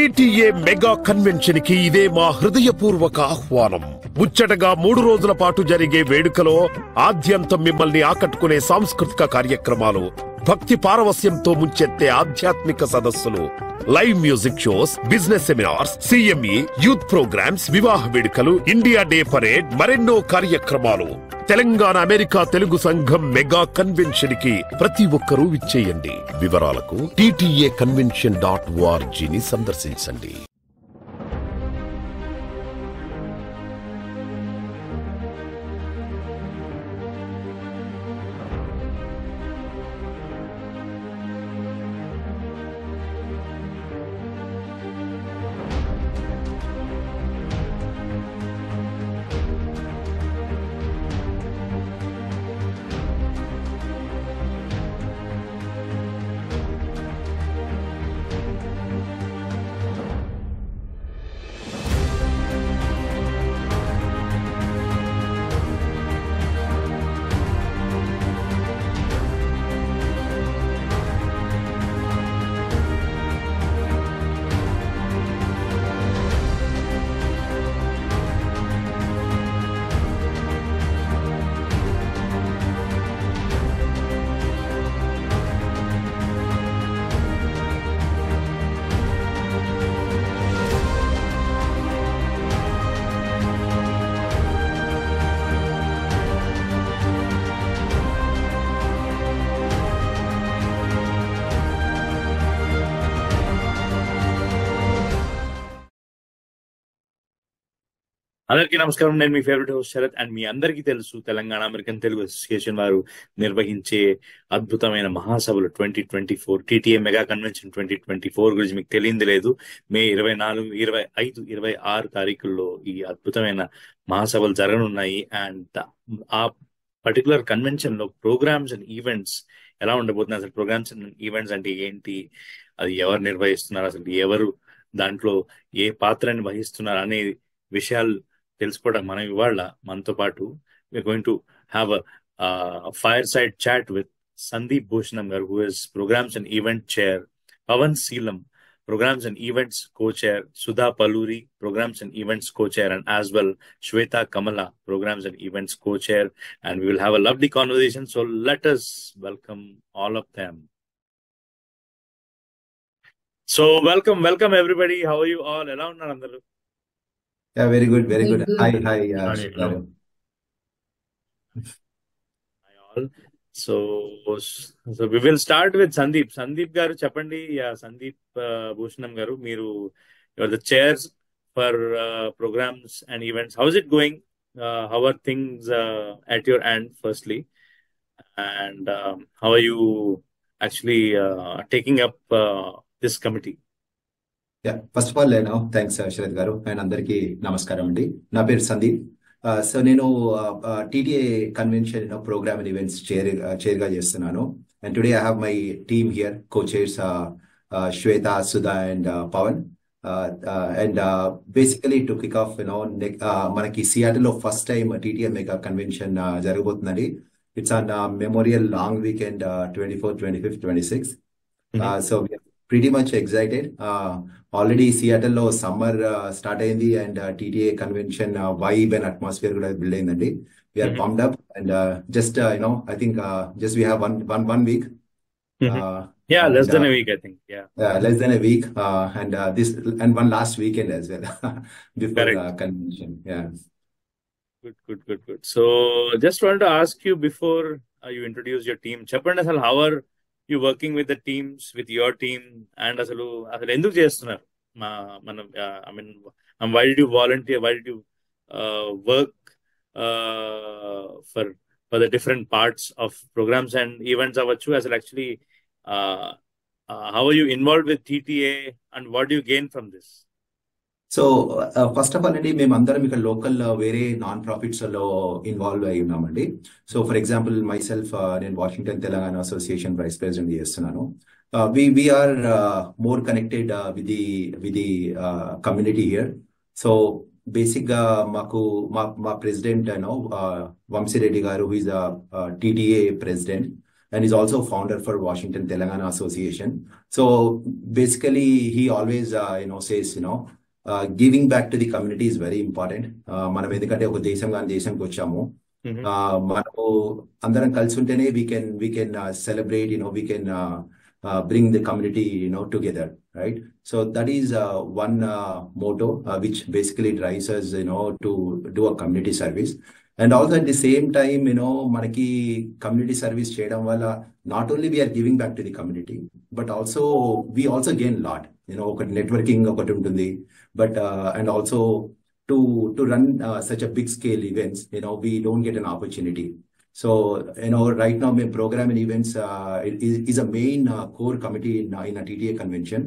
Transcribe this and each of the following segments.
TTA mega convention కి ఇదే మా హృదయపూర్వక ఆహ్వానం. ముచ్చటగా 3 రోజుల పాటు జరిగే వేడుకలో ఆద్యంతం మిమ్మల్ని ఆకట్టుకునే సాంస్కృతిక కార్యక్రమాలు, భక్తి పారవస్యంతో ముంచెత్తే ఆధ్యాత్మిక సదస్సులు, live music shows, business seminars, CME, youth programmes, వివాహ వేడుకలు, ఇండియా డే పరేడ్, మరెన్నో కార్యక్రమాలు. తెలంగాణ అమెరికా తెలుగు సంఘం మెగా కన్వెన్షన్ కి ప్రతి ఒక్కరూ విచ్చేయండి. వివరాలకు TTAconvention.org ని సందర్శించండి. అందరికీ నమస్కారం. నేను మీ ఫేవరెట్ హోస్ట్ శరత్. అండ్ మీ అందరికీ తెలుసు, తెలంగాణ అమెరికన్ తెలుగు అసోసియేషన్ వారు నిర్వహించే అద్భుతమైన మహాసభలు 2024 టీటీఏ మెగా కన్వెన్షన్ 2024 గురించి మీకు తెలియంది లేదు. మే 24, 25, 26 తారీఖుల్లో ఈ అద్భుతమైన మహాసభలు జరగనున్నాయి. అండ్ ఆ పర్టికులర్ కన్వెన్షన్ లో ప్రోగ్రామ్స్ అండ్ ఈవెంట్స్ ఎలా ఉండబోతున్నాయి, అసలు ప్రోగ్రామ్స్ అండ్ ఈవెంట్స్ అంటే ఏంటి, అది ఎవరు నిర్వహిస్తున్నారు, అసలు ఎవరు దాంట్లో ఏ పాత్రని వహిస్తున్నారు అనే విషయాలు తెలుసుకోవడం మనం ఇవాళ మనతో పాటు we're going to have a fireside chat with Sandeep Bhushanam garu, who is Programs and Event Chair, Pavan Seelam, Programs and Events Co-Chair, Sudha Paluri, Programs and Events Co-Chair, and as well Shweta Kamala, Programs and Events Co-Chair, and we will have a lovely conversation. So let us welcome all of them. So welcome everybody. How are you all? Ela unnaru andaru? Yeah, very good, very good. Hi, Hello. Hi all. So we will start with Sandeep. Sandeep garu cheppandi. Yeah, Sandeep Bhushanam garu, మీరు you are the chairs for programs and events. How is it going? How are things at your end, firstly? And how are you actually taking up this committee? First of all thanks Sharath గారు and అందరికీ నమస్కారం అండి. నా పేరు Sandeep. So నేను TTA convention program and events చైర్గా చేస్తున్నాను. And today I have my team here, co chairs Shweta, Sudha and Pavan. And basically to kick off మనకి సియాటిల్లో first time TTA mega convention జరగబోతుందండి. It's on memorial long weekend 24, 25, 26. So pretty much excited. Already Seattle లో summer start అయింది and TTA convention vibe and atmosphere కూడా build అయిందండి. We're pumped up and just I think just we have one week. Yeah, less than a week, I think. Yeah, less than a week and this and one last weekend as well before convention. Yeah. Good. So just wanted to ask you before you introduce your team, చెప్పండి అసలు how are you working with the teams, with your team, and అసలు ఎందుకు చేస్తున్నారు మనం I mean why did you volunteer, why did you work for the different parts of programs and events అవ్వచ్చు, అసలు actually how are you involved with TTA and what do you gain from this? So first of all అండి, మేము అందరం ఇక్కడ local వేరే non profits లో ఇన్వాల్వ్ అయి ఉన్నామండి. So for example myself, నేను Washington Telangana association vice president చేస్తున్నాను. we are more connected with the community here. So basic గా మా president Vamsi Reddy garu, who is a TTA president. and he's also founder for Washington Telangana Association. So basically, he always says, giving back to the community is very important. మనం ఎందుకంటే ఒక దేశంకి వచ్చాము. మనము అందరం కలిసి ఉంటేనే we can celebrate, we can bring the community, together, right? So that is one motto which basically drives us, to do a community service. And also at the same time, మనకి community service చేయడం వల్ల not only we are giving back to the community, but also we also gain a lot. ఒక networking ఒకటి ఉంటుంది, but and also to run such a big scale events, we don't get an opportunity. So, right now, my program and events is a main core committee in a TTA convention.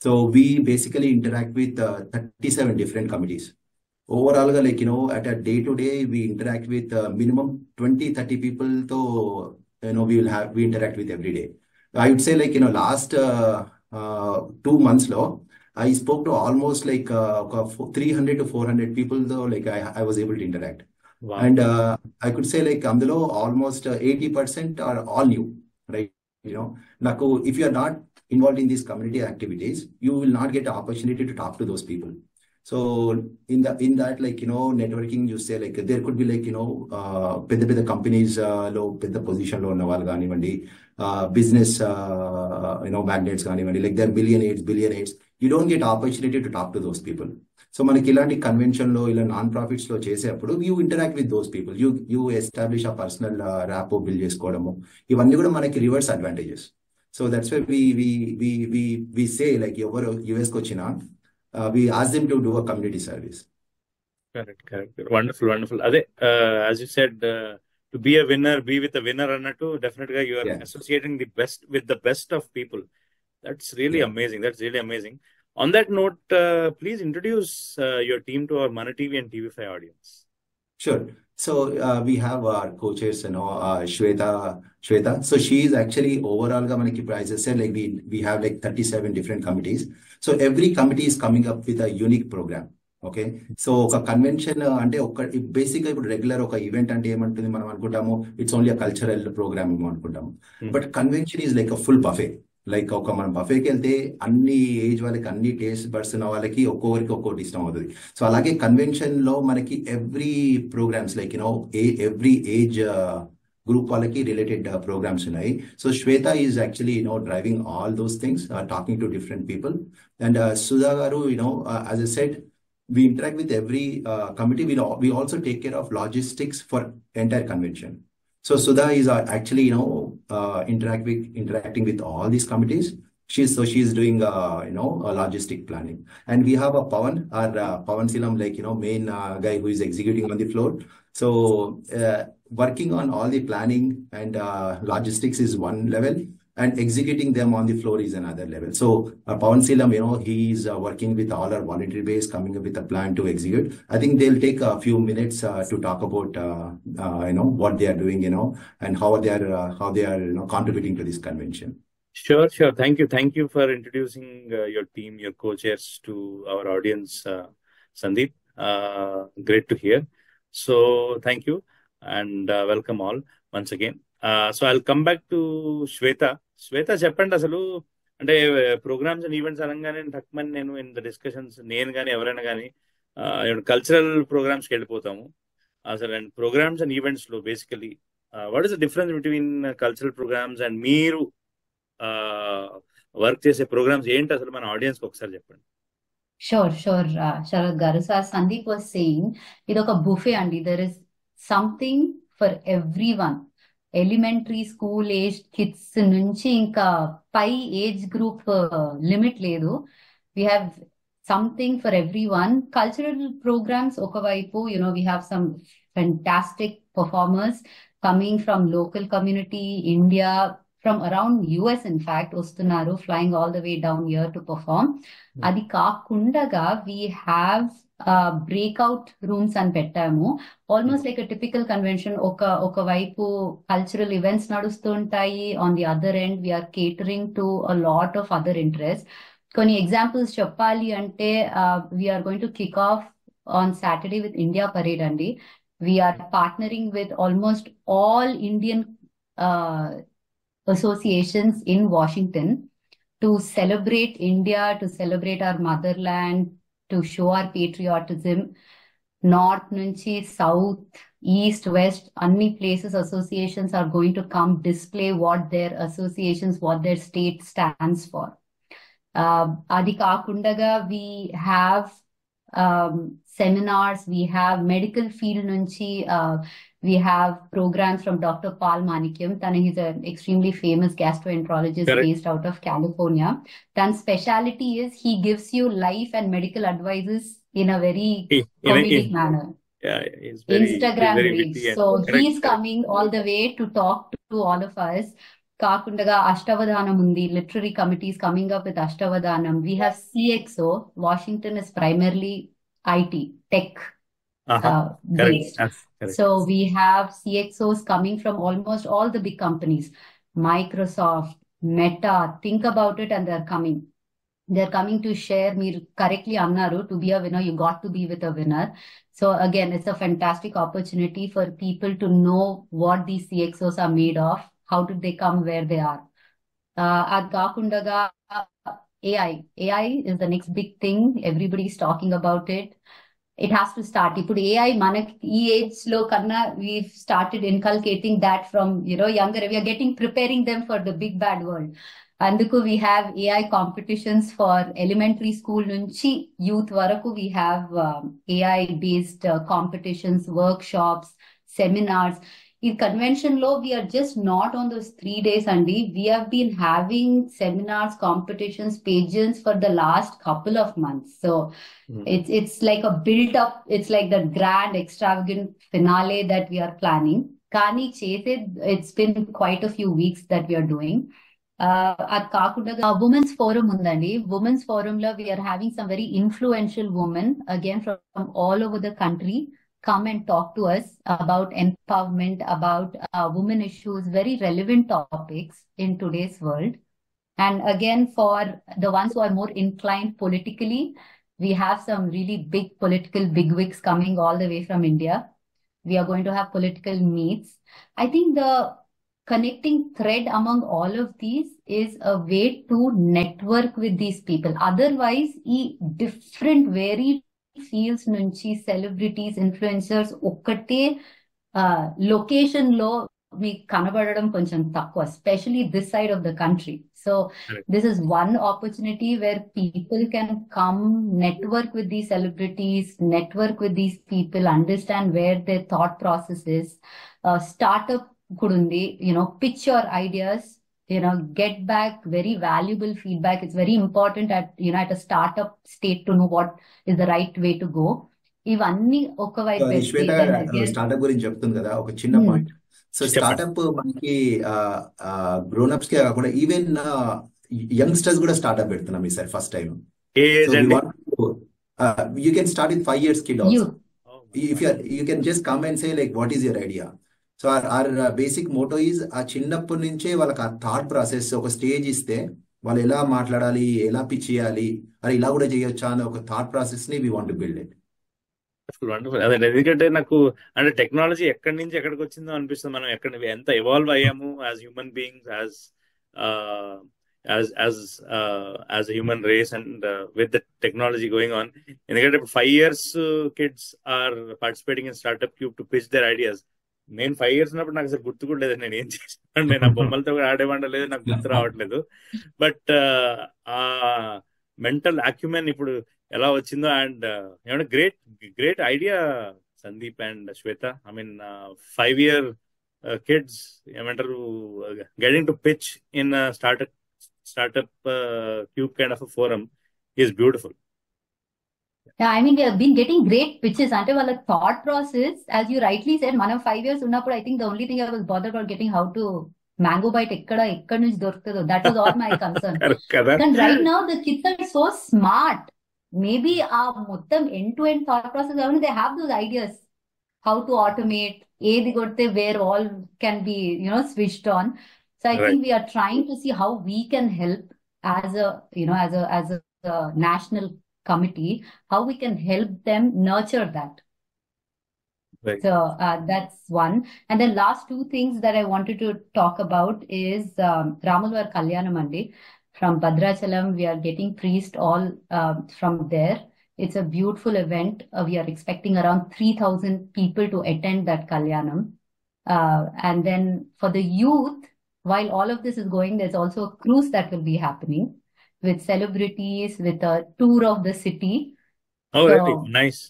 So, we basically interact with 37 different committees. Overall, at a day to day, we interact with minimum 20-30 people. So, we interact with every day. I would say, last 2 months, I spoke to almost 300 to 400 people, though, I was able to interact. Wow. And I could say అందులో almost 80% are all new, right? నాకు if you are not involved in these community activities, you will not get the opportunity to talk to those people. So in that networking, you say there could be పెద్ద companies లో పెద్ద position లో ఉన్న వాళ్ళు కానివ్వండి, business magnates కానివ్వండి, they're billionaires. You don't get opportunity to talk to those people. So మనకి ఇలాంటి కన్వెన్షన్ లో ఇలా నాన్ ప్రాఫిట్స్ లో చేసేటప్పుడు you interact with those people, you establish a personal rapport build చేసుకోవడము, ఇవన్నీ కూడా మనకి reverse advantages. So that's why we say ఎవరు యుఎస్కి వచ్చినా we ask them to do a community service. Correct. Wonderful. అదే as you said, to be a winner, be with a winner అన్నట్టు, definite గా you are associating the best with the best of people. That's really amazing. On that note, please introduce your team to our Mana TV and TV5 audience. Sure. So we have our co-chairs, Shweta. So she is actually overall ga manaki prizes said we have 37 different committees. So every committee is coming up with a unique program. Okay. So ఒక convention అంటే basic గా ఇప్పుడు regular ఒక event అంటే ఏమంటుంది, మనం అనుకుంటాము it's only a cultural program అనుకుంటాము. But convention is like a full buffet. మనం బఫేకి వెళ్తే అన్ని ఏజ్ వాళ్ళకి, అన్ని టేస్ట్ బర్డ్స్ ఉన్న వాళ్ళకి ఒక్కొక్కరికి ఒక్కొక్కటి ఇష్టం అవుతుంది. సో అలాగే కన్వెన్షన్ లో మనకి every programs every age group వాళ్ళకి రిలేటెడ్ ప్రోగ్రామ్స్ ఉన్నాయి. So Shweta is actually driving all those things, talking to different people. And Sudha గారు, as a said, we interact with every committee. We also take care of logistics for entire convention. So Sudha is actually, interacting with all these committees. She's doing, logistic planning. And we have a Pawan, our Pawan Silam, main guy who is executing on the floor. So working on all the planning and logistics is one level, and executing them on the floor is another level. So Pawan Silam, he is working with all our voluntary base, coming up with a plan to execute. I think they'll take a few minutes to talk about what they are doing, and how they are contributing to this convention. Sure. Thank you for introducing your team, your co-chairs to our audience, Sandeep. Great to hear. So thank you, and welcome all once again. So I'll come back to శ్వేత, చెప్పండి అసలు, అంటే programmes and events అనగానే తక్కువని నేను in the discussions, నేను కానీ ఎవరైనా కానీ కల్చరల్ ప్రోగ్రామ్స్కి వెళ్ళిపోతాము. అసలు అండ్ ప్రోగ్రామ్స్ అండ్ ఈవెంట్స్ లో basically what is the difference between cultural programmes and మీరు వర్క్ చేసే ప్రోగ్రామ్స్ ఏంటి అసలు మన ఆడియన్స్ కి ఒకసారి చెప్పండి. Sure, Sharad garu. So as Sandeep was saying, idoka buffet andi. There is something for everyone. Elementary school age kids నుంచి ఇంకా పై ఏజ్ గ్రూప్ లిమిట్ లేదు. We have something for everyone. Cultural programs ఒకవైపు, we have some fantastic performers coming from local community, India, from around US in fact వస్తున్నారు, flying all the way down here to perform. అది కాకుండా we have breakout rooms అని పెట్టాము. Almost like typical convention. ఒకవైపు cultural events నడుస్తూ ఉంటాయి, on the other end we are catering to a lot of other interest. కొన్ని examples చెప్పాలి అంటే, we're going to kick off on Saturday with India parade అండి. We're partnering with almost all Indian associations in Washington to celebrate India, to celebrate our motherland, to show our patriotism. North nunchi, South, East, West, any places associations are going to come display what their associations, what their state stands for. Adi Kakundaga, we have seminars, we have medical field nunchi, we have programs from Dr. Paul Manikyam. He's an extremely famous gastroenterologist Correct. based out of California. Tan's specialty is he gives you life and medical advices in a very comedic manner. Yeah, he's very Instagram witty reach. and So correct, he's correct. coming all the way to talk to all of us. Kakundaga Ashtavadhanam undi, literary committees coming up with Ashtavadhanam. We have CXO. Washington is primarily IT, tech Correct. based. Yes, correct. So we have CXOs coming from almost all the big companies. Microsoft, Meta, think about it, and they're coming. They're coming to share. Meer correctly annaru, to be a winner, you got to be with a winner. So again, it's a fantastic opportunity for people to know what these CXOs are made of. How did they come where they are? At Kakundaga, AI. AI is the next big thing. Everybody's talking about it. It has to start. Ipudu AI manak ee age lo kanna we've started inculcating that from younger. We are preparing them for the big bad world. Anduku we have AI competitions for elementary school nunchi youth varaku. We have AI based competitions, workshops, seminars. In convention law, we are just not on those 3 days, Andy. We have been having seminars, competitions, pageants for the last couple of months. So it's like a build up. It's like the grand extravagant finale that we are planning. Kani chese, it's been quite a few weeks that we are doing. At Kakundaga Women's Forum undandi. Women's Forum lo we are having some very influential women again from all over the country come and talk to us about empowerment, about women issues, very relevant topics in today's world. And again, for the ones who are more inclined politically, we have some really big political bigwigs coming all the way from India. We are going to have political meets. I think the connecting thread among all of these is a way to network with these people. Otherwise, different varied fields nunchi celebrities, influencers, okkate location lo me kanabadadam koncham takku, especially this side of the country. So this is one opportunity where people can come, network with these celebrities, network with these people, understand where their thought process is, startup kudundi, pitch your ideas, get back very valuable feedback. It's very important at a startup state to know what is the right way to go. ఇవన్నీ ఒకవైపు శ్వేత startup గురించి చెప్తుంది కదా, ఒక చిన్న point. So startup మనకి grown-ups కే కాకుండా even youngsters కూడా స్టార్ట్అప్ పెడుతున్నాం ఈసారి first time. You can start with 5 years kid also. If you can just come and say like what is your idea. So our basic motto is ఆ చిన్నప్పటి నుంచే వాళ్ళకి ఆ థాట్ ప్రాసెస్ ఒక stage ఇస్తే వాళ్ళు ఎలా మాట్లాడాలి, ఎలా పిచ్ చేయాలి, అది ఇలా కూడా చేయొచ్చా అని ఒక థాట్ ప్రాసెస్ ని we want to build it. Wonderful. అదే ఎందుకంటే నాకు అంటే టెక్నాలజీ ఎక్కడి నుంచి ఎక్కడికి వచ్చిందో అనిపిస్తుంది. మనం ఎంత ఎవాల్వ్ అయ్యాము as human beings, as human race and with the technology going on. ఎందుకంటే ఇప్పుడు 5 years kids are participating in startup cube to pitch their ideas. నేను 5 years ఉన్నప్పుడు నాకు అసలు గుర్తు కూడా లేదు నేను ఏం చేస్తాను. నేను ఆ బొమ్మలతో కూడా ఆడేవాడ లేదు, నాకు గుర్తు రావట్లేదు. బట్ ఆ మెంటల్ అక్యుమెన్ ఇప్పుడు ఎలా వచ్చిందో. అండ్ ఏమంటే great idea Sandeep and Shweta. I mean 5 year కిడ్స్ ఏమంటారు getting to pitch in startup cube kind of a forum is beautiful. Yeah, I mean, we have been getting great pitches. Ante wala thought process, as you rightly said, manam 5 years unnappudu, I think the only thing I was bothered about getting how to mango bite ekkada nunchi dorukado. That was all my concern. And right now the kids are so smart. Maybe mottam end-to-end thought process, they have those ideas how to automate, edi kotte where all can be switched on. So I think we are trying to see how we can help as a national committee, how we can help them nurture that. Right. So that's one. And then last two things that I wanted to talk about is Ramulvar Kalyanam Andi from Bhadrachalam. We are getting priest all from there. It's a beautiful event. We are expecting around 3,000 people to attend that Kalyanam. And then for the youth, while all of this is going, there's also a cruise that will be happening with celebrities, with a tour of the city. Oh, So really? Nice.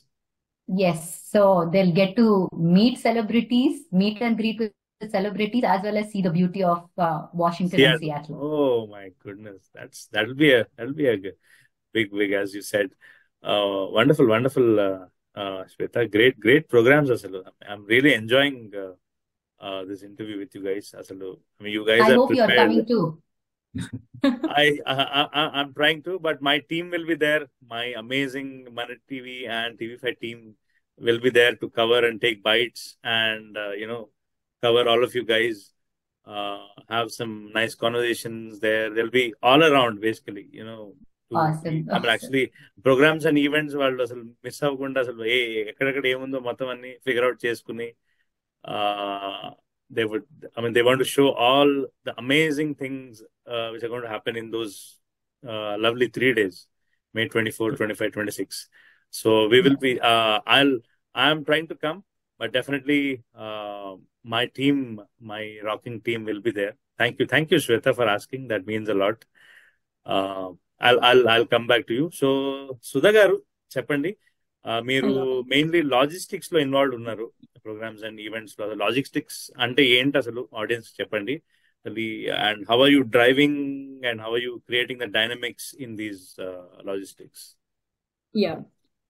yes, so they'll get to meet celebrities, meet and greet with celebrities, as well as see the beauty of Washington and Seattle. Seattle. Oh my goodness, that'll be a big, as you said. Wonderful, Shweta. Great programs asalu. I'm really enjoying this interview with you guys. Asalu, I mean, you guys I are hope you are coming prepared. too. I'm trying to, but my team will be there. My amazing Mana TV and TV5 team will be there to cover and take bites and cover all of you guys. Have some nice conversations there. They'll be all around basically. Awesome. I mean, actually, programs and events వాళ్ళు అసలు miss అవ్వకుండా అసలు ఎక్కడెక్కడ ఏముందో మొత్తం అన్ని figure out చేసుకుని they want to show all the amazing things which are going to happen in those lovely 3 days, May 24, 25, 26. So we will be, I am trying to come, but definitely my team, my rocking team will be there. Thank you, Shweta, for asking. That means a lot. I'll come back to you. So, Sudha garu, చెప్పండి. మీరు mainly logistics లో involve ఉన్నారు, programmes and events లో. Logistics అంటే ఏంటి అసలు audience చెప్పండి. And how are you driving and how are you creating the dynamics in these logistics? Yeah,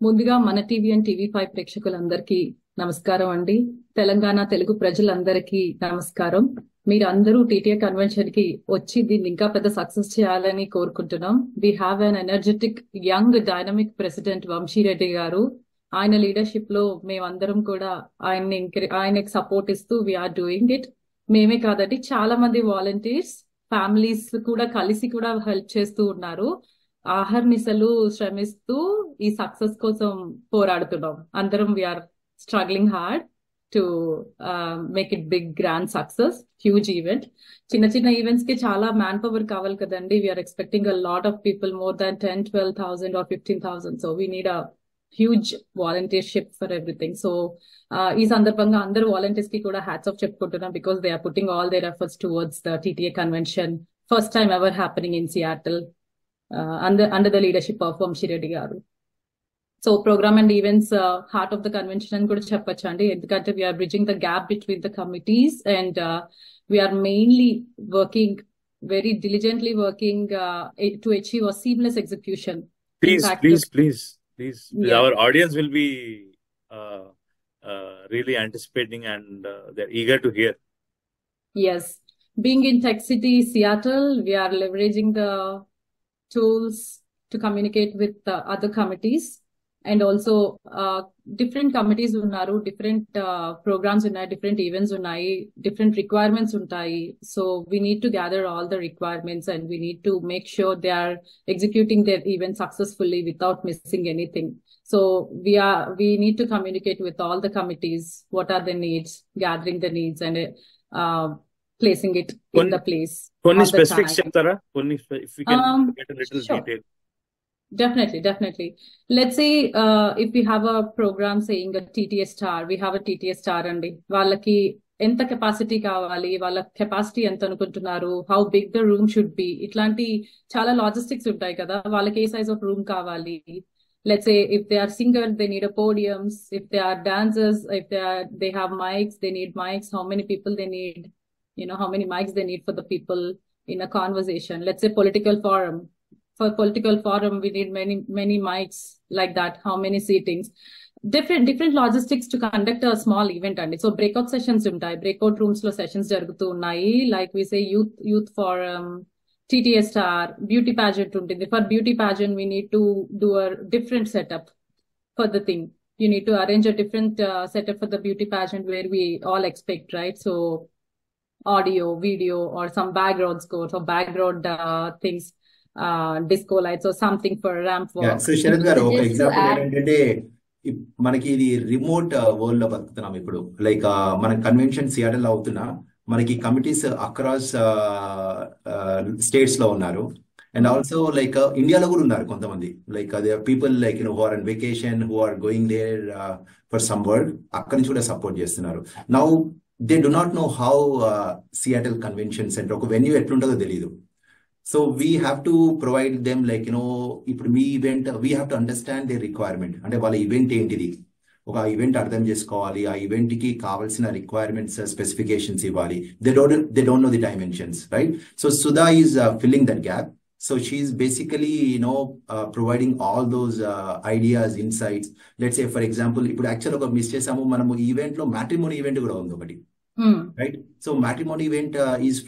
ముందుగా మన టీవీ అండ్ TV5 ప్రేక్షకులందరికీ నమస్కారం అండి. తెలంగాణ తెలుగు ప్రజలందరికీ నమస్కారం. మీరు అందరూ TTA కన్వెన్షన్ కి వచ్చి దీన్ని ఇంకా పెద్ద సక్సెస్ చేయాలని కోరుకుంటున్నాం. We have an energetic young dynamic president Vamsi Reddy గారు. ఆయన లీడర్షిప్ లో మేమందరం కూడా ఆయనకి సపోర్ట్ ఇస్తూ వీఆర్ డూయింగ్ ఇట్. మేమే కాదండి, చాలా మంది వాలంటీర్స్, ఫ్యామిలీస్ కూడా కలిసి కూడా హెల్ప్ చేస్తూ ఉన్నారు. ఆహర్నిశలు శ్రమిస్తూ ఈ సక్సెస్ కోసం పోరాడుతున్నాం. అందరం we're struggling hard to make it big grand success, huge event. చిన్న ఈవెంట్స్ కి చాలా మ్యాన్ పవర్ కావాలి కదండి. We're expecting a lot of people, more than 10,000-12,000 or 15,000. So we need a huge volunteership for everything. So ఈ సందర్భంగా అందరు volunteers కి కూడా హ్యాట్స్ ఆఫ్ చెప్పుకుంటున్నాం, because they are putting all their efforts towards the TTA convention, first time ever happening in Seattle, under the leadership of Vamshi garu. So programme and events heart of the convention అని కూడా చెప్పొచ్చు అండి, ఎందుకంటే we're bridging the gap between the committees and we're mainly working very diligently working to achieve a seamless execution. Please. Yeah. Our audience will be really anticipating and they're eager to hear. Yes. Being in Tech City, Seattle, we are leveraging the tools to communicate with other committees. And also different committees unnaru, different programs unnayi, different events unnayi, different requirements untayi. So we need to gather all the requirements and we need to make sure they are executing their event successfully without missing anything. So we need to communicate with all the committees, what are the needs, gathering the needs and placing it in the place. Konni specifics చెప్తారా? Konni, if we can get a little Sure. detail. Definitely. Let's say if we have a program saying a TTA star, we have a TTA star అండి. వాళ్ళకి ఎంత capacity కావాలి, వాళ్ళ capacity ఎంత అనుకుంటున్నారు, how big the room should be, ఇట్లాంటి చాలా logistics ఉంటాయి కదా. వాళ్ళకి ఏ సైజ్ ఆఫ్ రూమ్ కావాలి. Let's say if they are singers, they need a podiums. If they are dancers, if they have mics, they need mics. How many people they need? How many mics they need for the people in a conversation. Let's say political forum. For political forum, we need many mics like that. How many seatings? Different logistics to conduct a small event and so breakout sessions untai, breakout rooms lo sessions jarugutu unnayi. Like we say youth forum, TTA star, beauty pageant untindi. For beauty pageant, we need to do a different setup for the thing. You need to arrange a different setup for the beauty pageant where we all expect, right? So audio, video, or some background scores or background things. Disco lights or something for ramp walk. So Sharath garu ఒక Just to example add, ఏంటంటే మనకి ఇది remote world లో బతుకుతున్నాం ఇప్పుడు. Like మన convention Seattle అవుతున్నా మనకి కమిటీస్ అక్రాస్ స్టేట్స్ లో ఉన్నారు. అండ్ ఆల్సో లైక్ ఇండియాలో కూడా ఉన్నారు కొంతమంది. లైక్ అదే people like who are on vacation, who are going there for some work, అక్కడి నుంచి కూడా సపోర్ట్ చేస్తున్నారు. Now they do not know how Seattle convention center ఒక వెన్యూ ఎట్లుంటుందో తెలియదు. So we have to provide them like ఇప్పుడు మీ event we have to understand they requirement. అంటే వాళ్ళ ఈవెంట్ ఏంటిది, ఒక ఈవెంట్ అర్థం చేసుకోవాలి, ఆ ఈవెంట్ కి కావాల్సిన రిక్వైర్మెంట్స్ స్పెసిఫికేషన్స్ ఇవ్వాలి. They don't know the dimensions, right? So Sudha is filling that gap. So she's basically, providing all those ideas, insights. Let's say, for example, ఇప్పుడు యాక్చువల్ ఒక మిస్ చేసాము మనము ఈవెంట్ లో మ్యాట్రిమోనీ ఈవెంట్ కూడా ఉంది ఒకటి, right? So matrimony event is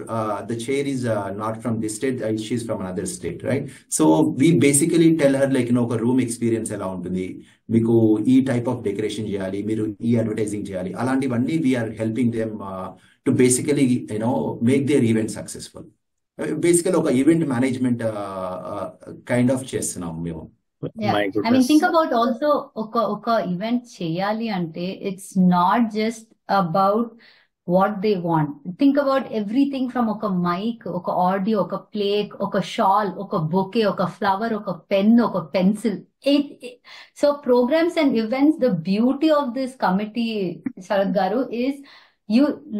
the chair is not from this state, she's from another state, right? So we basically tell her like ఒక room experience ఎలా ఉంటుంది, మీకు ఈ టైప్ ఆఫ్ డెకరేషన్ చేయాలి, మీరు ఈ అడ్వర్టైజింగ్ చేయాలి, అలాంటివన్నీ we're helping them to basically make their event successful. Basically ఒక ఈవెంట్ మేనేజ్మెంట్ కైండ్ ఆఫ్ చేస్తున్నాం మేము. Yeah. My I mean, goodness. think about also ఒక event చేయాలి అంటే it's not just about what they want. Think about everything from ఒక mic, ఒక audio, ఒక plate, ఒక shawl, ఒక bouquet, ఒక flower, ఒక pen, ఒక pencil. So programs and events, the beauty of this committee, Sharad Garu, is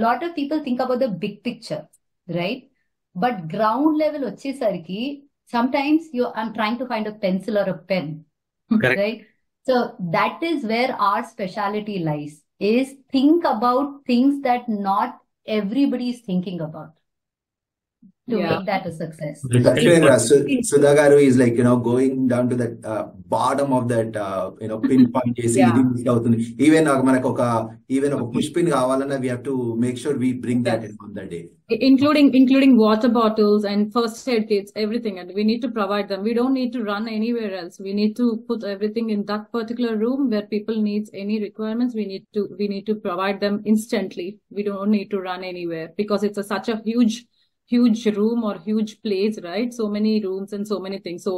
lot of people think about the big picture, right? But ground level వచ్చేసరికి sometimes I'm trying to find a pencil or a pen, Correct. right? So that is where our specialty lies, is think about things that not everybody is thinking about to Yeah. make that a success. That's where Sudha Garu is like, going down to that bottom of that, pinpoint చేసి Yeah. ఇది miss అవుతుంది. Even మనకు ఒక push pin కావాలన్నా we have to make sure we bring that Yes. in on that day. Including water bottles and first aid kits, everything, and we need to provide them. We don't need to run anywhere else. We need to put everything in that particular room where people needs any requirements. We need to provide them instantly. We don't need to run anywhere because it's such a huge room or huge place, right? So many rooms and so many things. So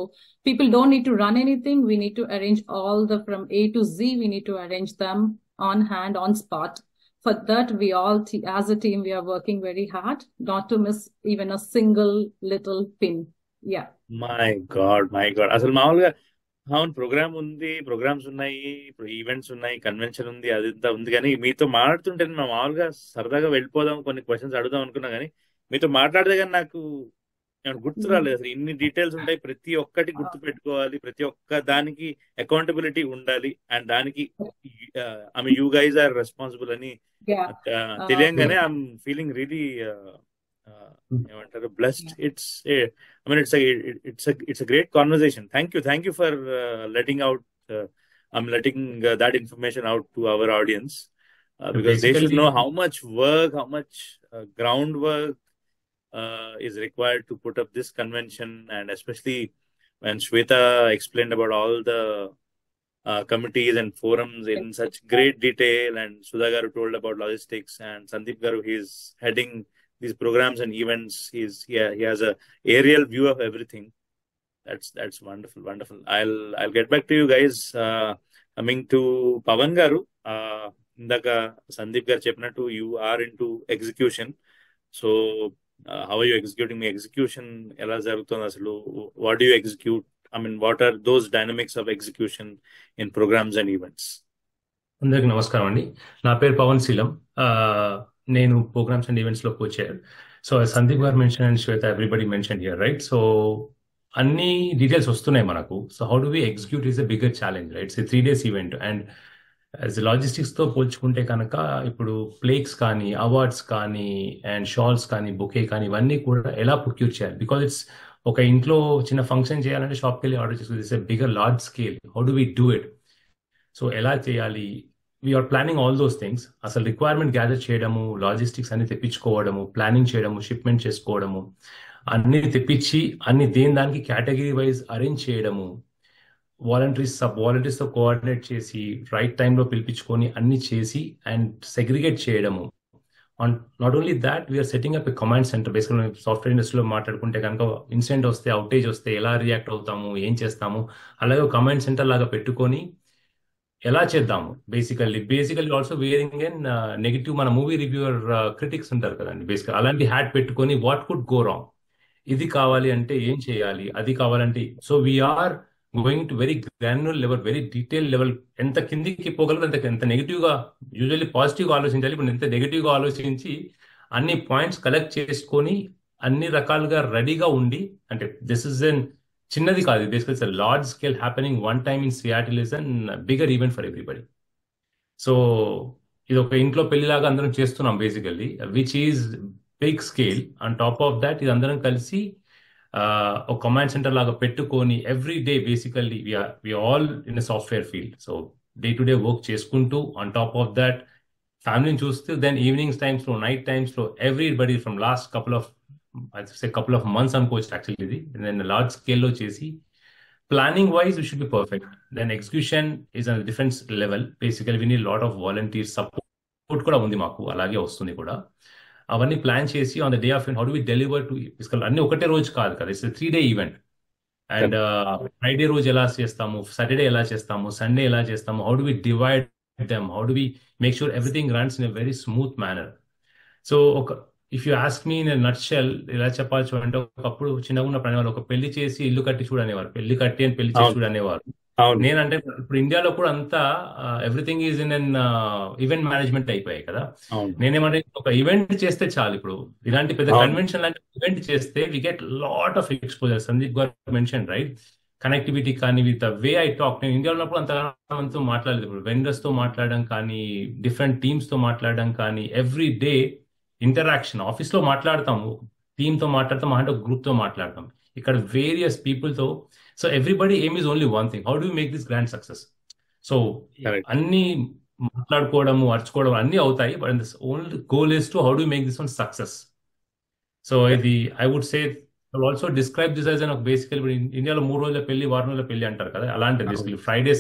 people don't need to run anything. We need to arrange all from A to Z. We need to arrange them on hand, on spot. For that, we all, as a team, we are working very hard not to miss even a single little pin. Yeah. My God అసలు మామూలుగా అవును, programmes ఉన్నాయి, ఇప్పుడు events ఉన్నాయి, convention ఉంది, అది ఇంత ఉంది. కానీ మీతో మాట్లాడుతుంటే మేము మామూలుగా సరదాగా వెళ్ళిపోదాం, కొన్ని క్వశ్చన్స్ అడుగుదాం అనుకున్నా, కానీ మీతో మాట్లాడితే కానీ నాకు గుర్తు రాలేదు. అసలు ఇన్ని డీటెయిల్స్ ఉంటాయి, ప్రతి ఒక్కటి గుర్తు పెట్టుకోవాలి, ప్రతి ఒక్క దానికి అకౌంటబిలిటీ ఉండాలి. అండ్ దానికి యూ గైజ్ ఆర్ రెస్పాన్సిబుల్ అని Yeah. తెలియంగానే ఐఎమ్ ఫీలింగ్ రియలీ ఏమంటారు blessed. It's great conversation. Thank you for letting that information out to our audience, because they should know how much work, how much groundwork is required to put up this convention. And especially when Shweta explained about all the committees and forums in such great detail, and Sudha Garu told about logistics, and Sandeep Garu, he's heading these programs and events. He has a aerial view of everything. That's wonderful. I'll get back to you guys. Coming to Pavan Garu, ఇందాక సందీప్ గారు చెప్పినట్టు you are into execution. So how are you executing? Me execution ఎలా జరుగుతుంది అసలు? What do you execute? What are those dynamics of execution in programs and events? అందరికి నమస్కారం అండి. నా పేరు పవన్ శీలం. నేను ప్రోగ్రామ్స్ అండ్ ఈవెంట్స్ లో co-chair. So Sandeep garu mention and Shweta everybody mention here, right? So అన్ని డీటెయిల్స్ వస్తున్నాయి మనకు. So how do we execute is a bigger challenge, right? It's 3 days event. And logistics తో పోల్చుకుంటే కనుక ఇప్పుడు ప్లేక్స్ కానీ, అవార్డ్స్ కానీ, అండ్ షాల్స్ కానీ, బొకే కానీ, ఇవన్నీ కూడా ఎలా ప్రొక్యూర్ చేయాలి? బికాజ్ ఇట్స్ ఒక ఇంట్లో చిన్న ఫంక్షన్ చేయాలంటే షాప్కి వెళ్ళి ఆర్డర్ చేసుకోవాలి. It's a bigger large scale. How do we do it? So ఎలా చేయాలి? We're planning all those things. అసలు రిక్వైర్మెంట్ గ్యాదర్ చేయడము, లాజిస్టిక్స్ అన్ని తెప్పించుకోవడము, ప్లానింగ్ చేయడము, షిప్మెంట్ చేసుకోవడము, అన్ని తెప్పించి అన్ని దానికి కేటగిరీ వైజ్ అరేంజ్ చేయడము, వాలంటీర్స్తో కోఆర్డినేట్ చేసి రైట్ టైంలో పిలిపించుకొని అన్ని చేసి అండ్ సెగ్రిగేట్ చేయడము. Not only that, we're setting up a command centre. బేసిక్గా సాఫ్ట్వేర్ ఇండస్ట్రీలో మాట్లాడుకుంటే కనుక ఇన్సిడెంట్ వస్తే, అవుటేజ్ వస్తే ఎలా రియాక్ట్ అవుతాము, ఏం చేస్తాము, అలాగే కమాండ్ సెంటర్ లాగా పెట్టుకొని ఎలా చేద్దాము basically also wearing in negative మన మూవీ రివ్యూవర్ క్రిటిక్స్ ఉంటారు కదండి. బేసికల్ అలాంటి హ్యాట్ పెట్టుకొని వాట్ కుడ్ గో రాంగ్, ఇది కావాలి అంటే ఏం చేయాలి, అది కావాలంటే. So we're going to very granular level, very detail level. ఎంత కిందికి పోగలరు ఎంత నెగిటివ్ గా, యూజువల్లీ పాజిటివ్ గా ఆలోచించాలి, ఇప్పుడు ఎంత నెగిటివ్ గా ఆలోచించి అన్ని పాయింట్స్ కలెక్ట్ చేసుకొని అన్ని రకాలుగా రెడీగా ఉండి, అంటే దిస్ ఇస్ ఎన్ చిన్నది కాదు, basically it's large scale happening one time in Seattle is an bigger event for everybody. So ఇది ఒక ఇంట్లో పెళ్లిలాగా అందరం చేస్తున్నాం basically, which is big scale. On top of that ఇది అందరం కలిసి ఒక కమాండ్ సెంటర్ లాగా పెట్టుకొని every day basically we all in software field. So day to day work చేసుకుంటూ ఆన్ టాప్ ఆఫ్ దాట్ ఫ్యామిలీని చూస్తూ దెన్ ఈవినింగ్స్ టైమ్స్ లో, నైట్ టైమ్స్ లో everybody from last couple of months అనుకోవచ్చు యాక్చువల్లీ ఇది. Then large స్కేల్లో చేసి planning wise we should be perfect. Then execution is a different level. Basically we need lot of volunteer support కూడా ఉంది మాకు, అలాగే వస్తుంది కూడా. అవన్నీ ప్లాన్ చేసి on the day of how do we deliver to basically అన్ని ఒకటే రోజు కాదు కదా, it's 3-day event. And Friday రోజు ఎలా చేస్తాము, సాటర్డే ఎలా చేస్తాము, సండే ఎలా చేస్తాము, how do we divide them, how do we make sure everything runs in a very smooth manner. So if you ask me in nutshell ఎలా చెప్పాల్సి అంటే, ఒకప్పుడు చిన్నగా ఉన్న ప్రాణాలు ఒక పెళ్లి చేసి ఇల్లు కట్టి చూడనేవారు, పెళ్లి కట్టి అని పెళ్లి చేసి చూడనేవారు. నేనంటే ఇప్పుడు ఇండియాలో కూడా అంతా everything is in an event management అయిపోయాయి కదా. నేనేమంటే ఒక ఈవెంట్ చేస్తే చాలు. ఇప్పుడు ఇలాంటి పెద్ద కన్వెన్షన్ లాంటి ఈవెంట్ చేస్తే we get lot of exposure. Sandeep garu mention right, connectivity కానీ with the way I talk. నేను ఇండియాలో ఉన్నప్పుడు అంతగా మాట్లాడలేదు. ఇప్పుడు వెండర్స్ తో మాట్లాడడం కానీ, డిఫరెంట్ టీమ్స్ తో మాట్లాడడం కానీ, ఎవ్రీ డే ఇంటరాక్షన్. ఆఫీస్ లో మాట్లాడతాము, టీమ్ తో మాట్లాడతాం, అంటే ఒక గ్రూప్ తో మాట్లాడతాం. ఇక్కడ వేరియస్ పీపుల్ తో. So everybody aim is only one thing, how do make this grand success. So అన్ని మాట్లాడుకోవడము, అర్చుకోవడం అన్ని అవుతాయి, but this only goal is to how do make this one success. So ఇది I would say also describe this as an basical ఇండియాలో 3 రోజుల పెళ్లి, 4 రోజుల పెళ్లి అంటారు కదా, అలాంటి బేసికలీ ఫ్రైడే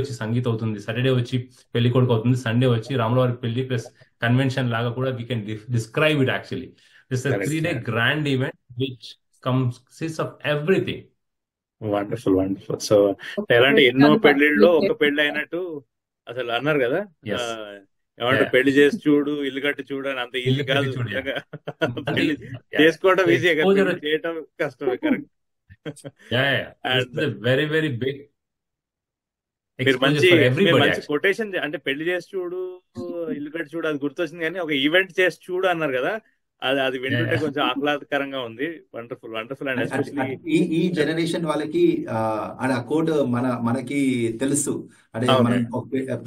వచ్చి సంగీత్ అవుతుంది, సాటర్డే వచ్చి పెళ్లి కొడుకు అవుతుంది, సండే వచ్చి రాములవారి పెళ్లి ప్లస్ కన్వెన్షన్ లాగా కూడా we can describe it. Actually this 3-day grand event which consists of everything. Wonderful wonderful. So ఎలాంటి ఎన్నో పెళ్లిళ్ళలో ఒక పెళ్లి అయినట్టు అసలు అన్నారు కదా, ఏమంటే పెళ్లి చేసి చూడు, ఇల్లు కట్టి చూడు అని. అంత ఇల్లు కాదు, పెళ్లి చేసుకోవడం ఈజీ, చేయటం కష్టమే. కరెక్ట్. Very very big. మీరు మంచి కొటేషన్ అంటే పెళ్లి చేసి చూడు, ఇల్లు కట్టి చూడు, అది గుర్తొచ్చింది. కానీ ఒక ఈవెంట్ చేసి చూడు అన్నారు కదా, అది వింటుంటే కొంచెం ఆహ్లాదకరంగా ఉంది. Wonderful wonderful. అండ్ ఎస్పెషల్లీ ఈ జనరేషన్ వాళ్ళకి ఆ కోడ్ మనకి తెలుసు. అంటే మనం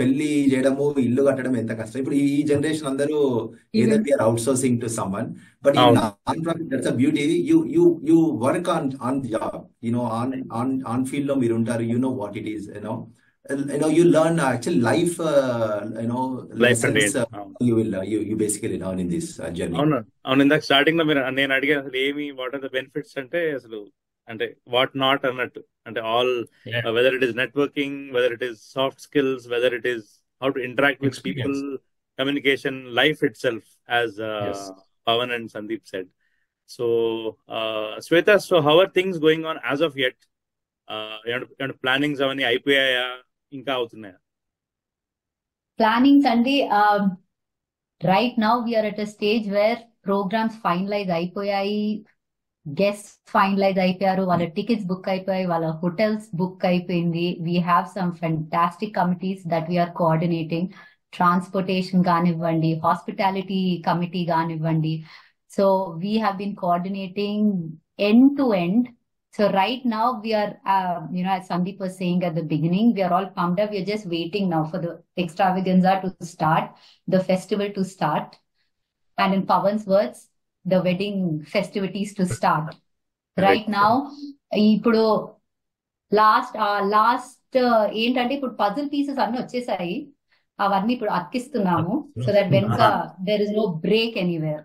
పెళ్లి చేయడము, ఇల్లు కట్టడం ఎంత కష్టం. ఇప్పుడు ఈ జనరేషన్ అందరూ either we are outsourcing to someone, but ఈ non profit that's a beauty. You work on job, on field లో మీరు ఉంటారు. You know what it is, you learn actually life lessons. You basically learn in this journey. అవును. ఇందాక starting లో నేను అడిగాను అసలు ఏమి, వాట్ ఆర్ ద బెనిఫిట్స్ అంటే, అసలు అంటే వాట్ నాట్ అన్నట్టు. అంటే all, whether it is networking, whether it is soft skills, whether it is how to interact with people, communication, life itself, as Pavan and Sandeep said. So Shweta, so how are things going on as of yet? Plannings అవన్నీ అయిపోయాయా, ఇంకా అవుతున్నాయా? Plannings అండి, right now we're at a stage where programmes finalise అయిపోయాయి, guest finalise అయిపోయారు, వాళ్ళ tickets book అయిపోయాయి, వాళ్ళ హోటల్స్ బుక్ అయిపోయింది. We have some fantastic committees that we're coordinating. Transportation కానివ్వండి, హాస్పిటాలిటీ కమిటీ కానివ్వండి. So we have been coordinating end to end. So right now we are, as Sandeep was saying at the beginning, we are all pumped up. We are just waiting now for the extravaganza to start, the festival to start. And in Pawan's words, the wedding festivities to start. Right now, ఇప్పుడు last ఏంటంటే ఇప్పుడు puzzle pieces అన్ని వచ్చేసాయి, అవన్నీ ఇప్పుడు అతికిస్తున్నాము. So that when there is no break anywhere.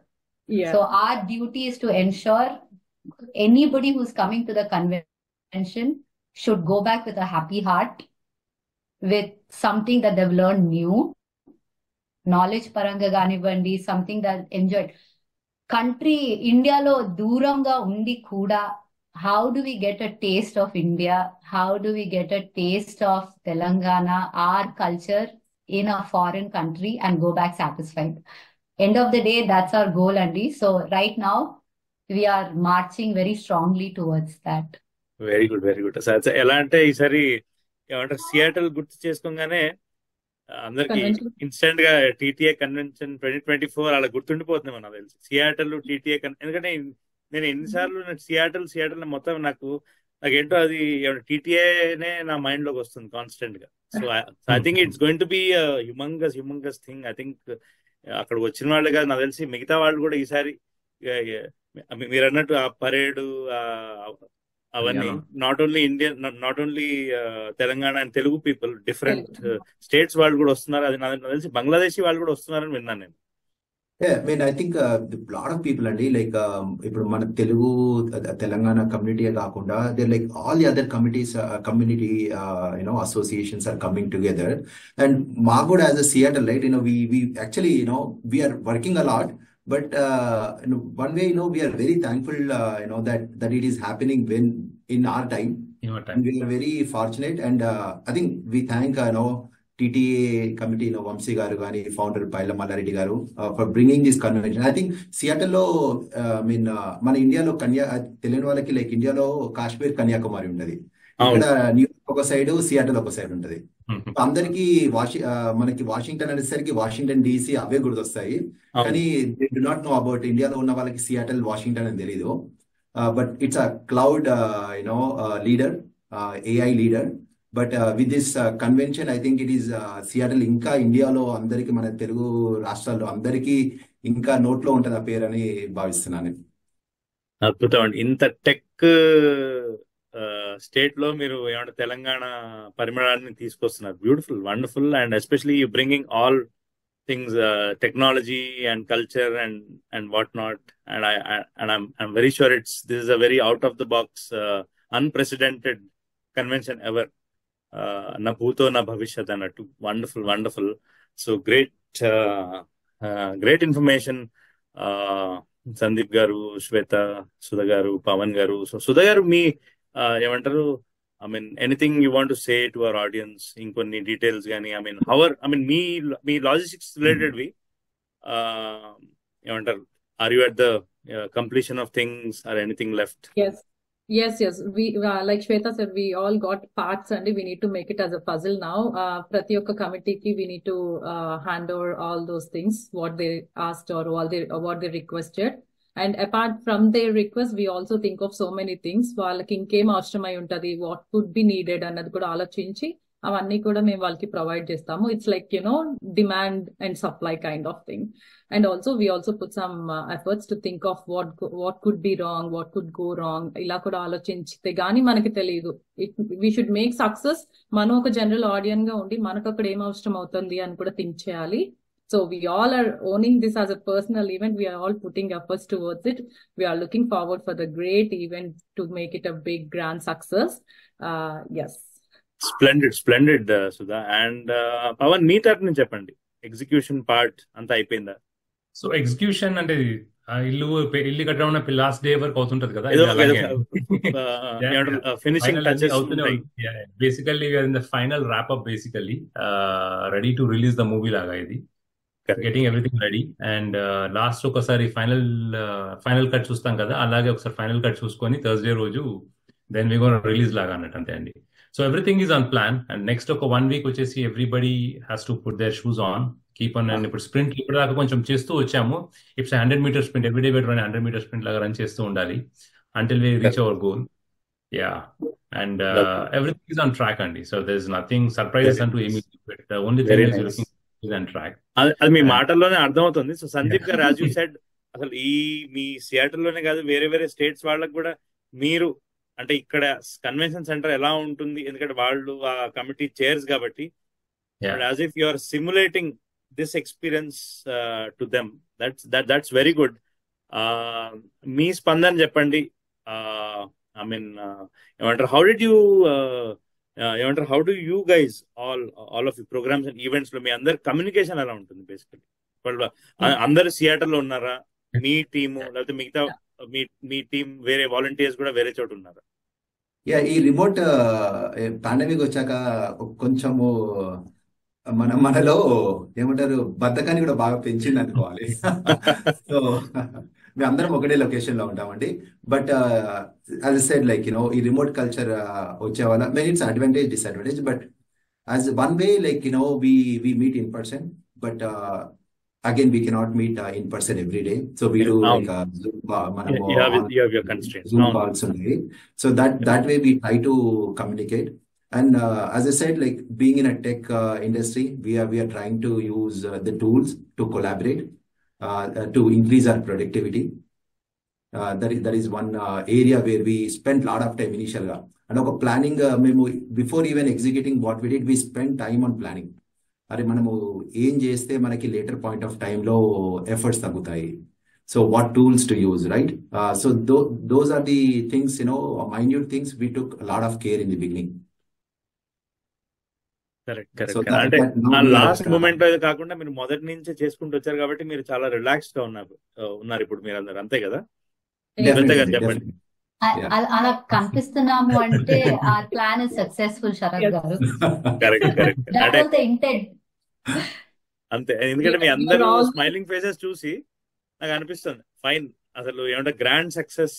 So our duty is to ensure anybody who's coming to the convention should go back with a happy heart, with something that they've learned new, knowledge paranga ganivandi, something that enjoyed. Country India lo దూరంగా ఉండి కూడా how do we get a taste of India? How do we get a taste of Telangana, our culture in a foreign country and go back satisfied? End of the day, that's our goal, Andy. So right now, we are marching very strongly towards that. Very good, very good. అసలు ఎలా అంటే ఈసారి ఏమంటారు, Seattle గుర్తు చేసుకోగానే అందరికి convention instant గా TTA convention 2024 అలా గుర్తుండిపోతుంది నాకు తెలిసి. సియాటల్ టీటీఏ ఎందుకంటే నేను ఎన్నిసార్లు సియాటల్ మొత్తం నాకేంటో అది టీటీఏనే నా మైండ్ లోకి వస్తుంది కాన్స్టెంట్ గా. So I think it's going to be humongous thing. I think అక్కడ వచ్చిన వాళ్ళు కాదు, నాకు తెలిసి మిగతా వాళ్ళు కూడా ఈసారి మీరు అన్నట్టు ఆ పరేడు అవన్నీ not only Indian, not only Telangana and Telugu people, different states వాళ్ళు కూడా వస్తున్నారు. అది నాకు తెలిసి బంగ్లాదేశీ వాళ్ళు కూడా వస్తున్నారని విన్నాను నేను. Yeah, I mean, I think lot of people అండి లైక్ ఇప్పుడు మన తెలుగు తెలంగాణ కమ్యూనిటీ కాకుండా they like all the other community associations are coming together. And మాకు కూడా as a Seattle right we actually we are working a lot, but one way we are very thankful that it is happening when in our time, and we are very fortunate. And I think we thank TTA committee, Vamsi garu gaani, founder Paila Mallareddy garu, for bringing this convention. I think Seattle lo, మన ఇండియాలో తెలియని వాళ్ళకి like ఇండియాలో కాశ్మీర్ కన్యాకుమారి ఉంటది, ఇక్కడ New York ఒక side, Seattle ఒక side ఉంటది. అందరికి మనకి వాషింగ్టన్ అనేసరికి వాషింగ్టన్ DC అవే గుర్తొస్తాయి, కానీ they do not know about ఇండియాలో ఉన్న వాళ్ళకి సియాటల్ వాషింగ్టన్ అని తెలీదు. But it's a cloud leader, AI leader. But with this convention I think it is Seattle ఇంకా ఇండియాలో అందరికి, మన తెలుగు రాష్ట్రాల్లో అందరికీ ఇంకా నోట్లో ఉంటుంది ఆ పేరు అని భావిస్తున్నాను. అద్భుతం అండి. ఇంత టెక్ స్టేట్ లో మీరు ఏమంటే తెలంగాణ పరిమళాన్ని తీసుకొస్తున్నారు. Beautiful, wonderful. And especially you bringing all things, technology and culture and what not. And I'm very sure this is a very out of the box, unprecedented convention ever. నా భూతో నా భవిష్యత్ అన్నట్టు. Wonderful. So great information. Sandeep గారు, శ్వేత, సుధ గారు, పవన్ గారు. So సుధ గారు, మీ ఏమంటారు, I mean anything you want to say to our audience, ఇంకొన్ని డీటెయిల్స్ కానీ, మీ లాజిస్టిక్స్ రిలేటెడ్ వి ఏమంటారు, are you at the completion of things or anything left? Yes. We like Shweta said, we all got parts and we need to make it as a puzzle now. Prati okka committee ki we need to hand over all those things, what they asked or what they requested. And apart from their request, we also think of so many things. వాళ్ళకి ఇంకేం అవసరమై ఉంటది, what could be needed అన్నది కూడా ఆలోచించి అవన్నీ కూడా మేము వాళ్ళకి ప్రొవైడ్ చేస్తాము. It's like demand and supply kind of thing. And also we also put some efforts to think of what could be wrong, what could go wrong. ఇలా కూడా ఆలోచించితే గానీ మనకి తెలియదు. We should make success. మనం ఒక general audience గా ఉండి మనకు అక్కడ ఏం అవసరం అవుతుంది అని కూడా థింక్ చేయాలి. So we all are owning this as a personal event. We are all putting efforts towards it. We are looking forward for the great event to make it a big grand success. Yes. Splendid Sudha. And Pavan, మీ తరఫు నుంచి చెప్పండి, execution part అంతా అయిపోయిందా? So execution అంటే ఇల్లు కట్టడం last day వరకు అవుతుంటది కదా, finishing touches basically in the final wrap up, basically ready to release the movie లాగా ఇది. Getting everything ready. And last ఒకసారి ఫైనల్ కట్ చూస్తాం కదా, అలాగే ఒకసారి ఫైనల్ కట్ చూసుకొని థర్స్డే రోజు దెన్ వి గోనా రిలీజ్ లాగా అన్నట్టు, అంతే అండి. So everything is on plan. And next ఒక 1 week వచ్చేసి everybody has to put their shoes on, keep on. And ఇప్పుడు స్ప్రింట్ ఇప్పుడు దాకా కొంచెం చేస్తూ వచ్చాము. It's 100 meter sprint, everyday better 100 meter sprint లాగా రన్ చేస్తూ ఉండాలి until we reach our goal. Yeah, and everything is on track అండి. So there is nothing surprises అంటూ ఏమీ, only thing is looking is on track. అది మీ మాటల్లోనే అర్థమవుతుంది. సో సందీప్ గారు, యాజ్ యూ సెడ్, అసలు మీ సియాటల్ లోనే కాదు, వేరే స్టేట్స్ వాళ్ళకి కూడా మీరు అంటే ఇక్కడ కన్వెన్షన్ సెంటర్ ఎలా ఉంటుంది, ఎందుకంటే వాళ్ళు ఆ కమిటీ చైర్స్ కాబట్టి, as if you are simulating this experience to them, that's very good. మీ స్పందన చెప్పండి. ఐ మీన్ ఏమంటారు, how do you guys all of you programs and events లో మీ అందరి కమ్యూనికేషన్ ఎలా ఉంటుంది? బేసికలీ వాళ్ళు అందరు సియాటల్ లో ఉన్నారా, మీ టీము, లేకపోతే మిగతా మీ మీ టీం వేరే వాలంటీర్స్ కూడా వేరే చోట ఉన్నారు? యా, ఈ రిమోట్ పాండమిక్ వచ్చాక కొంచెము మనలో ఏమంటారు, బద్ధకాన్ని కూడా బాగా పెంచింది అనుకోవాలి. సో మేము అందరం ఒకటే లొకేషన్ లో ఉంటామండి. బట్ యాజ్ సెడ్, లైక్ ఈ రిమోట్ కల్చర్ వచ్చే వల్ల main it's advantage, disadvantage. But as one way, like we meet in person, but again we cannot meet in person every day. So we do like Zoom, మనము You have your constraints. Zoom calls ఉన్నాయి. So that way we try to communicate. And as I said, like being in a tech industry, we are trying to use the tools to collaborate to increase our productivity. That is one area where we spent a lot of time initial గా. And ఒక planning మేము before even executing what we did, we spend time on planning. అరే మనము ఏం చేస్తే మనకి later point of టైంలో efforts తగ్గుతాయి. So what tools to use, right? So those are the things, minute things we took lot of care in the beginning. Correct so correct. అంటే now uh we are last moment లో కాకుండా మీరు మొదటి నుంచే చేసుకుంటూ వచ్చారు కాబట్టి మీరు చాలా రిలాక్స్డ్ గా ఉన్నారు ఇప్పుడు మీరు అందరు, అంతే కదా? శ్వేత గారు definitely, చెప్పండి. definitely. Yeah. అలా కనిపిస్తున్నాము అంటే ఆ ప్లాన్ ఇస్ సక్సెస్ఫుల్, శరత్ గారు. Correct correct. దట్ అంటే వాస్ ద ఇంటెంట్. అంతే, ఎందుకంటే మీ You're అందరూ all స్మైలింగ్ ఫేసెస్ చూసి నాకు అనిపిస్తుంది ఫైన్, అసలు ఏమంటే గ్రాండ్ సక్సెస్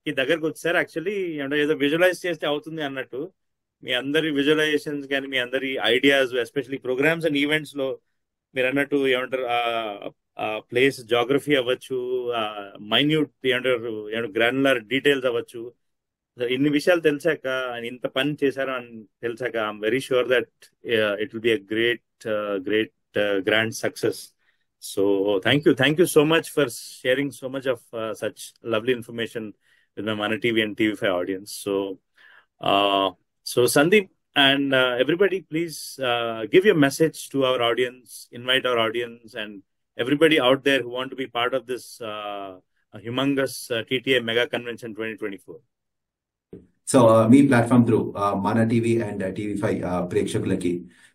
కి దగ్గరకు వచ్చారు. యాక్చువల్లీ ఏమంటే ఏదో విజువలైజ్ చేస్తే అవుతుంది అన్నట్టు మీ అందరి విజువలైజేషన్స్ కానీ మీ అందరి ideas, especially programmes and events లో మీరు అన్నట్టు ఏమంటారు ఆ ప్లేస్ జాగ్రఫీ అవ్వచ్చు, మైన్యూట్ ఏమంటారు గ్రాన్యులర్ డీటెయిల్స్ అవ్వచ్చు, ఇన్ని విషయాలు తెలిసాక ఆయన ఇంత పని చేశారు అని తెలిసాక I'm very sure that it will be a great grand success. So thank you so much for sharing so much of such lovely information with my Mana TV and TV5 audience. So Sandeep and everybody, please give your message to our audience, invite our audience and everybody out there who want to be part of this humongous TTA Mega Convention 2024. So మీ platform through మన TV and TV five ప్రేక్షకులకి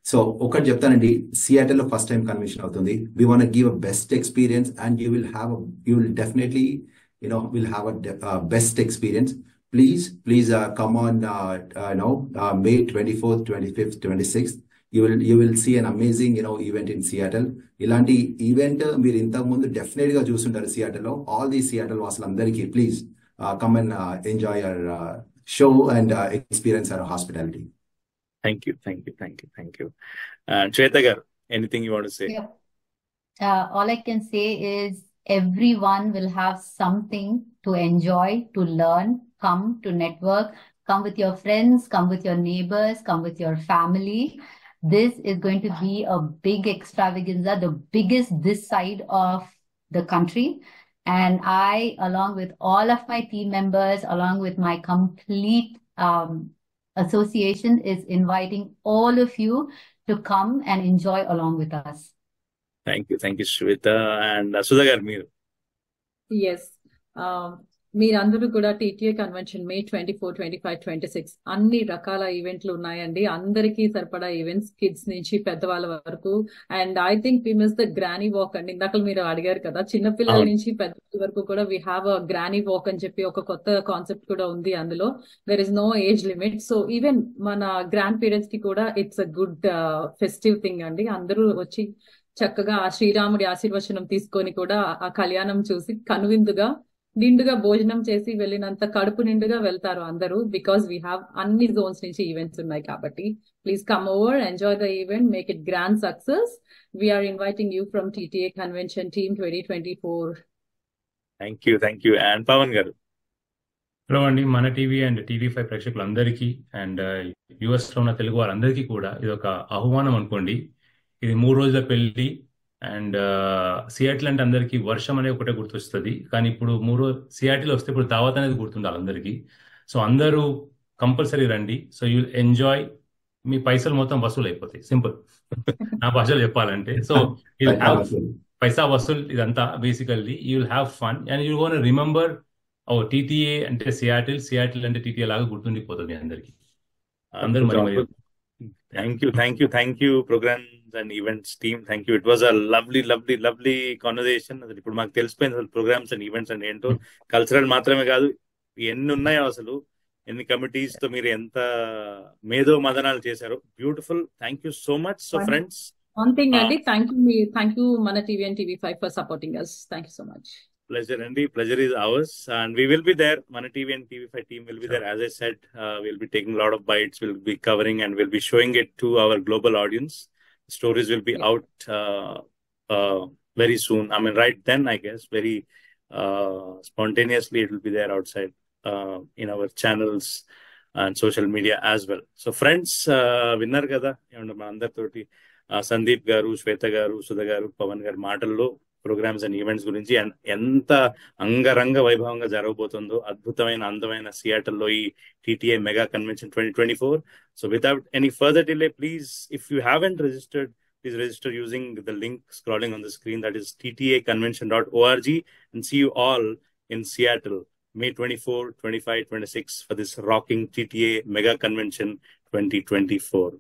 so ఒకటి చెప్తానండి, Seattle లో first time convention అవుతుంది. We want give a best experience and you will definitely will have a best experience. Please come on May 24th, 25th, 26th. You will see an amazing event in Seattle. ఇలాంటి event మీరు ఇంతకు ముందు definite గా చూస్తుంటారు Seattle లో. All the Seattle వాసులందరికీ please come and enjoy our show and experience our hospitality. Thank you. Shweta garu, anything you want to say? Yep. All I can say is everyone will have something to enjoy, to learn, come to network, come with your friends, come with your neighbors, come with your family. This is going to be a big extravaganza, the biggest this side of the country. And I, along with all of my team members, along with my complete association, is inviting all of you to come and enjoy along with us. Thank you, Shweta. And Sudha garu, మీరు? Yes, మీరందరూ కూడా TTA convention May 24, 25, 26 అన్ని రకాల ఈవెంట్లు ఉన్నాయండి. అందరికీ సరిపడా events, kids నుంచి పెద్దవాళ్ళ వరకు. And I think we miss the granny walk అండి. ఇందాక మీరు అడిగారు కదా, చిన్నపిల్లల నుంచి పెద్దవాళ్ళ వరకు కూడా we have a granny walk అని చెప్పి ఒక కొత్త కాన్సెప్ట్ కూడా ఉంది అందులో. There is no age limit. So even మన గ్రాండ్ పేరెంట్స్ కి కూడా it's a good festive thing అండి. అందరూ వచ్చి చక్కగా ఆ శ్రీరాముడి ఆశీర్వచనం తీసుకొని కూడా ఆ కళ్యాణం చూసి కనువిందుగా నిండుగా భోజనం చేసి వెళ్ళినంత కడుపు నిండుగా వెళ్తారు అందరూ. బికాస్ వీ హ్యావ్ అన్ని జోన్స్ నుంచి ఈవెంట్స్ ఉన్నాయి కాబట్టి please come over, enjoy the event, make it grand success. We are inviting you from TTA convention team 2024. Thank you. And Pavan గారు? హలో అండి, మన టీవీ అండ్ టీవీ5 ప్రేక్షకులందరికీ అండ్ యుఎస్ లో ఉన్న తెలుగు వారందరికీ కూడా ఇది ఒక ఆహ్వానం అనుకోండి. ఇది 3 రోజుల పెళ్లి అండ్ సియాటిల్ అంటే అందరికీ వర్షం అనేది ఒకటే గుర్తొస్తుంది, కానీ ఇప్పుడు సియాటిల్ వస్తే ఇప్పుడు దావత్ అనేది గుర్తుండాలి అందరికీ. సో అందరూ కంపల్సరీ రండి. So you will enjoy. మీ పైసలు మొత్తం వసూలు అయిపోతాయి, సింపుల్ నా భాషలో చెప్పాలంటే. సో యూ విల్ హ్యావ్ పైసా వసూలు, ఇదంతా basically you will have fun and you gonna remember TTA అంటే సియాటిల్ అంటే టీటీఏ లాగా గుర్తుండిపోతుంది అందరికి. అందరూ మరి thank you program and events team, thank you. It was a lovely conversation. అసలు ఇప్పుడు మాకు తెలిసిపోయింది అసలు ప్రోగ్రామ్స్ అండ్ ఈవెంట్స్ అండ్ ఏంటో. కల్చరల్ మాత్రమే కాదు, ఎన్ని ఉన్నాయో అసలు, ఎన్ని కమిటీస్ తో మీరు ఎంత మేధో మదనాలు చేశారు. Beautiful. Thank you so much. So friends, one thing అండి, థ్యాంక్ యూ మన TV and TV5 for supporting us. Thank you so much. pleasure అండి. pleasure is ours and we will be there. Mana TV and TV5 team will be there. As I said, we'll be taking a lot of bites, we'll be covering and we'll be showing it to our global audience. Stories will be out very soon. I mean, right then, I guess, very spontaneously it will be there outside in our channels and social media as well. So friends, విన్నారు కదా ఏమన్నా మన అందరితోటి సందీప్ గారు, శ్వేత గారు, సుధ గారు, పవన్ గారు మాటల్లో ప్రోగ్రామ్స్ అండ్ ఈవెంట్స్ గురించి ఎంత అంగరంగ వైభవంగా జరగబోతుందో, అద్భుతమైన అందమైన సియాటల్లో ఈ TTA mega convention 2024. So without any further delay, please if you haven't registered, please register using the link scrolling on the screen, that is ttaconvention.org, and see you all in Seattle May 24, 25, 26 for this rocking TTA Mega Convention 2024.